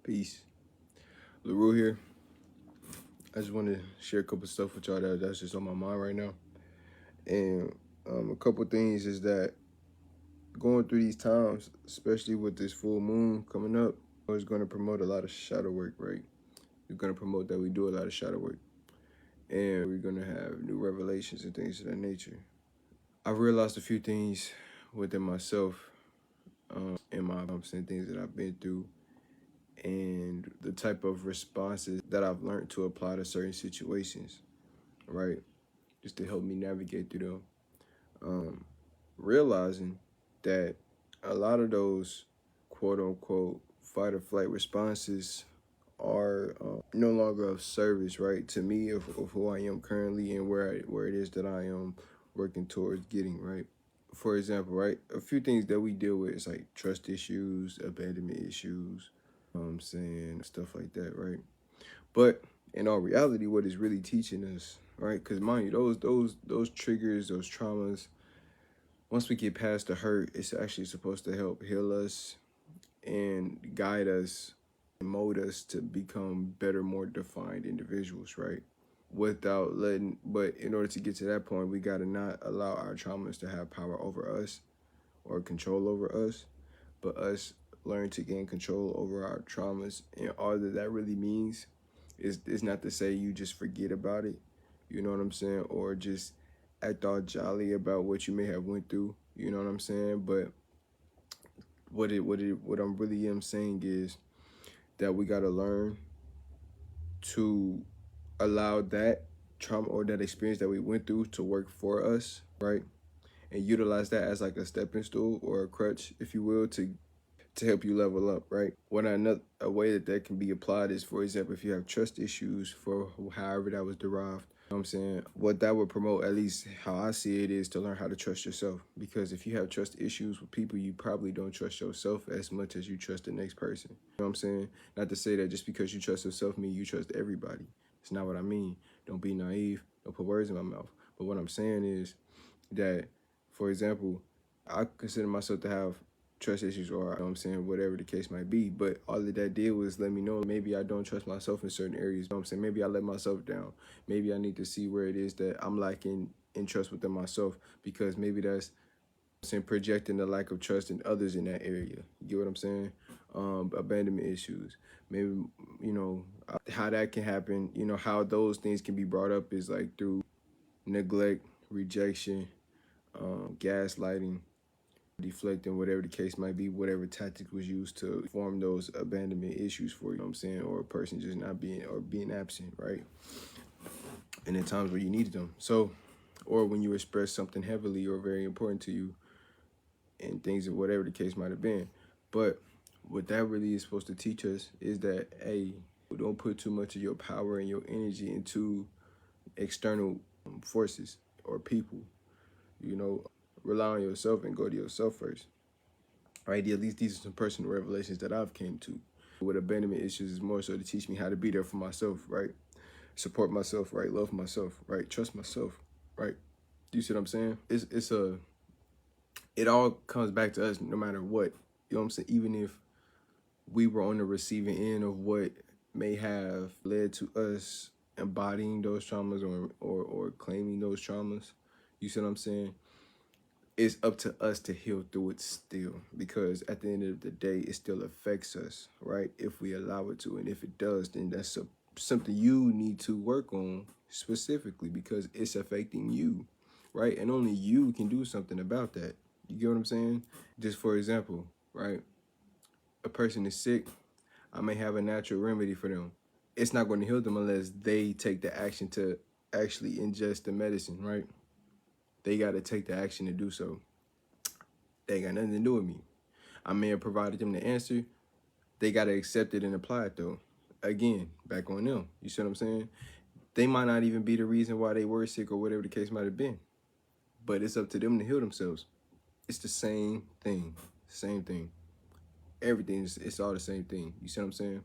Peace. LaRue here. I just want to share a couple stuff with y'all that's just on my mind right now. And a couple things is that going through these times, especially with this full moon coming up, is going to promote a lot of shadow work, right? It's going to promote that we do a lot of shadow work. And we're going to have new revelations and things of that nature. I've realized a few things within myself and my and things that I've been through and the type of responses that I've learned to apply to certain situations, right? Just to help me navigate through them. Realizing that a lot of those quote unquote fight or flight responses are no longer of service, right, to me of who I am currently and where it is that I am working towards getting, right? For example, right, a few things that we deal with is like trust issues, abandonment issues, I'm saying stuff like that, right? But in all reality, what it's really teaching us, right? Because mind you, those triggers, those traumas, once we get past the hurt, it's actually supposed to help heal us and guide us and mold us to become better, more defined individuals, right? But in order to get to that point, we got to not allow our traumas to have power over us or control over us, but us learn to gain control over our traumas. And all that really means is not to say you just forget about it, you know what I'm saying, or just act all jolly about what you may have went through, you know what I'm saying. But what I'm really am saying is that we gotta learn to allow that trauma or that experience that we went through to work for us, right? And utilize that as like a stepping stool or a crutch, if you will, to help you level up, right? A way that can be applied is, for example, if you have trust issues for however that was derived, you know what I'm saying, what that would promote, at least how I see it, is to learn how to trust yourself. Because if you have trust issues with people, you probably don't trust yourself as much as you trust the next person. You know what I'm saying? Not to say that just because you trust yourself means you trust everybody. It's not what I mean. Don't be naive. Don't put words in my mouth. But what I'm saying is that, for example, I consider myself to have trust issues, or, you know what I'm saying, whatever the case might be. But all of that did was let me know maybe I don't trust myself in certain areas. You know what I'm saying? Maybe I let myself down. Maybe I need to see where it is that I'm lacking in trust within myself, because maybe that's saying projecting the lack of trust in others in that area. You get what I'm saying? Abandonment issues. Maybe, you know, how that can happen, you know, how those things can be brought up is like through neglect, rejection, gaslighting, deflecting, whatever the case might be, whatever tactic was used to form those abandonment issues for you, know what I'm saying, or a person just not being or being absent, right? And in times where you needed them. So, or when you express something heavily or very important to you and things of whatever the case might have been. But what that really is supposed to teach us is that, hey, don't put too much of your power and your energy into external forces or people, you know, rely on yourself and go to yourself first, right? At least these are some personal revelations that I've came to. With abandonment issues is more so to teach me how to be there for myself, right? Support myself, right? Love myself, right? Trust myself, right? Do you see what I'm saying? It all comes back to us no matter what. You know what I'm saying? Even if we were on the receiving end of what may have led to us embodying those traumas or claiming those traumas, you see what I'm saying? It's up to us to heal through it still, because at the end of the day, it still affects us, right? If we allow it to. And if it does, then that's something you need to work on specifically, because it's affecting you, right? And only you can do something about that. You get what I'm saying? Just for example, right? A person is sick. I may have a natural remedy for them. It's not going to heal them unless they take the action to actually ingest the medicine, right? They got to take the action to do so. They ain't got nothing to do with me. I may have provided them the answer. They got to accept it and apply it, though. Again, back on them. You see what I'm saying? They might not even be the reason why they were sick or whatever the case might have been. But it's up to them to heal themselves. It's the same thing. Same thing. Everything, it's all the same thing. You see what I'm saying?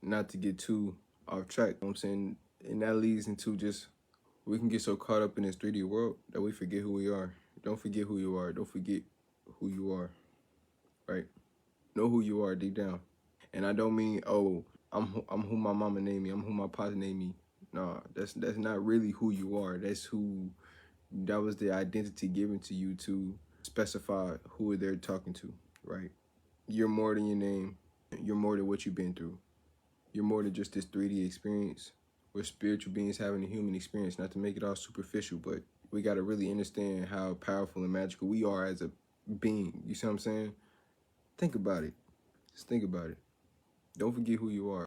Not to get too off track, you know what I'm saying? And that leads into just, we can get so caught up in this 3D world that we forget who we are. Don't forget who you are. Don't forget who you are, right? Know who you are deep down. And I don't mean, oh, I'm who my mama named me, I'm who my papa named me. No, that's not really who you are. That was the identity given to you to specify who they're talking to, right? You're more than your name. You're more than what you've been through. You're more than just this 3D experience. We're spiritual beings having a human experience, not to make it all superficial, but we got to really understand how powerful and magical we are as a being. You see what I'm saying? Think about it. Just think about it. Don't forget who you are.